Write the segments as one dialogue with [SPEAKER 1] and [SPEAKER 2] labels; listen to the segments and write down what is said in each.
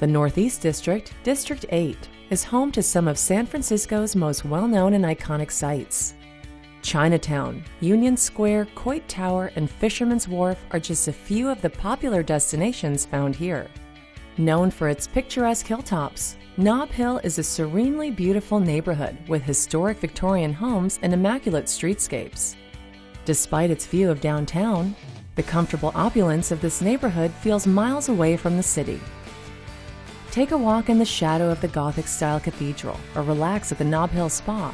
[SPEAKER 1] The Northeast District, District 8, is home to some of San Francisco's most well-known and iconic sites. Chinatown, Union Square, Coit Tower, and Fisherman's Wharf are just a few of the popular destinations found here. Known for its picturesque hilltops, Nob Hill is a serenely beautiful neighborhood with historic Victorian homes and immaculate streetscapes. Despite its view of downtown, the comfortable opulence of this neighborhood feels miles away from the city. Take a walk in the shadow of the Gothic-style cathedral or relax at the Nob Hill Spa.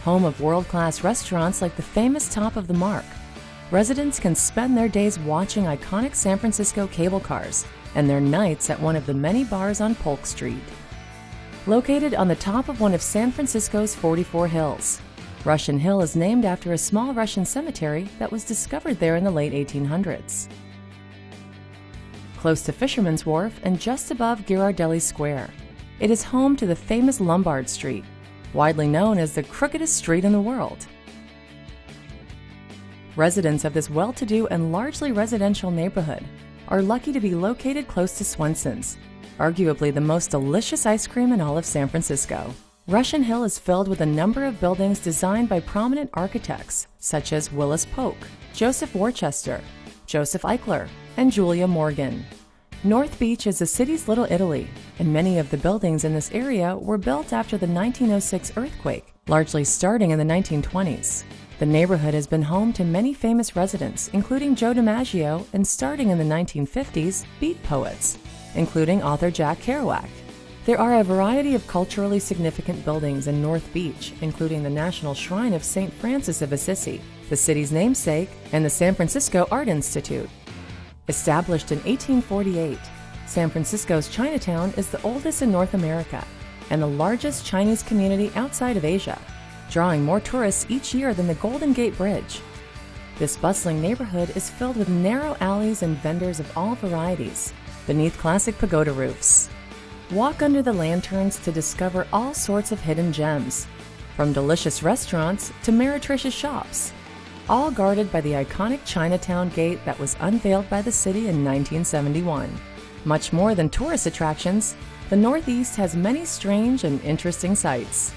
[SPEAKER 1] Home of world-class restaurants like the famous Top of the Mark, residents can spend their days watching iconic San Francisco cable cars and their nights at one of the many bars on Polk Street. Located on the top of one of San Francisco's 44 hills, Russian Hill is named after a small Russian cemetery that was discovered there in the late 1800s. Close to Fisherman's Wharf and just above Ghirardelli Square, it is home to the famous Lombard Street, widely known as the crookedest street in the world. Residents of this well-to-do and largely residential neighborhood are lucky to be located close to Swenson's, arguably the most delicious ice cream in all of San Francisco. Russian Hill is filled with a number of buildings designed by prominent architects such as Willis Polk, Joseph Worcester, Joseph Eichler, and Julia Morgan. North Beach is the city's Little Italy, and many of the buildings in this area were built after the 1906 earthquake, largely starting in the 1920s. The neighborhood has been home to many famous residents, including Joe DiMaggio, and starting in the 1950s, beat poets, including author Jack Kerouac. There are a variety of culturally significant buildings in North Beach, including the National Shrine of St. Francis of Assisi, the city's namesake, and the San Francisco Art Institute. Established in 1848, San Francisco's Chinatown is the oldest in North America and the largest Chinese community outside of Asia, drawing more tourists each year than the Golden Gate Bridge. This bustling neighborhood is filled with narrow alleys and vendors of all varieties beneath classic pagoda roofs. Walk under the lanterns to discover all sorts of hidden gems, from delicious restaurants to meretricious shops, all guarded by the iconic Chinatown Gate that was unveiled by the city in 1971. Much more than tourist attractions, the Northeast has many strange and interesting sights.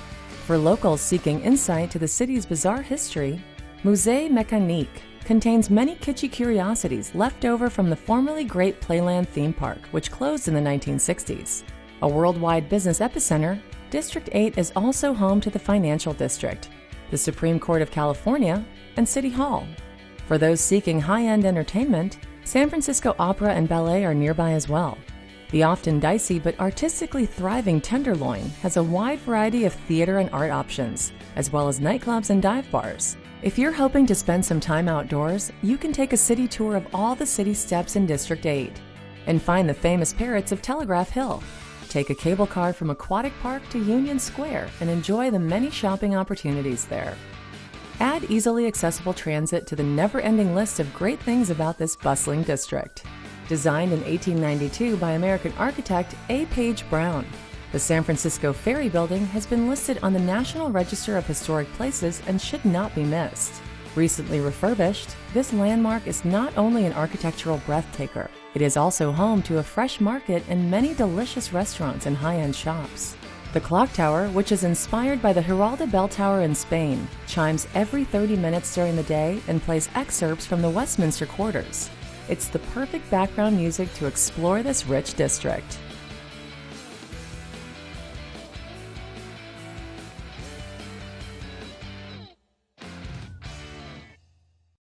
[SPEAKER 1] For locals seeking insight to the city's bizarre history, Musée Mécanique contains many kitschy curiosities left over from the formerly Great Playland theme park, which closed in the 1960s. A worldwide business epicenter, District 8 is also home to the Financial District, the Supreme Court of California, and City Hall. For those seeking high-end entertainment, San Francisco Opera and Ballet are nearby as well. The often dicey but artistically thriving Tenderloin has a wide variety of theater and art options, as well as nightclubs and dive bars. If you're hoping to spend some time outdoors, you can take a city tour of all the city steps in District 8 and find the famous parrots of Telegraph Hill. Take a cable car from Aquatic Park to Union Square and enjoy the many shopping opportunities there. Add easily accessible transit to the never-ending list of great things about this bustling district. Designed in 1892 by American architect A. Page Brown, the San Francisco Ferry Building has been listed on the National Register of Historic Places and should not be missed. Recently refurbished, this landmark is not only an architectural breathtaker, it is also home to a fresh market and many delicious restaurants and high-end shops. The clock tower, which is inspired by the Giralda Bell Tower in Spain, chimes every 30 minutes during the day and plays excerpts from the Westminster Quarters. It's the perfect background music to explore this rich district.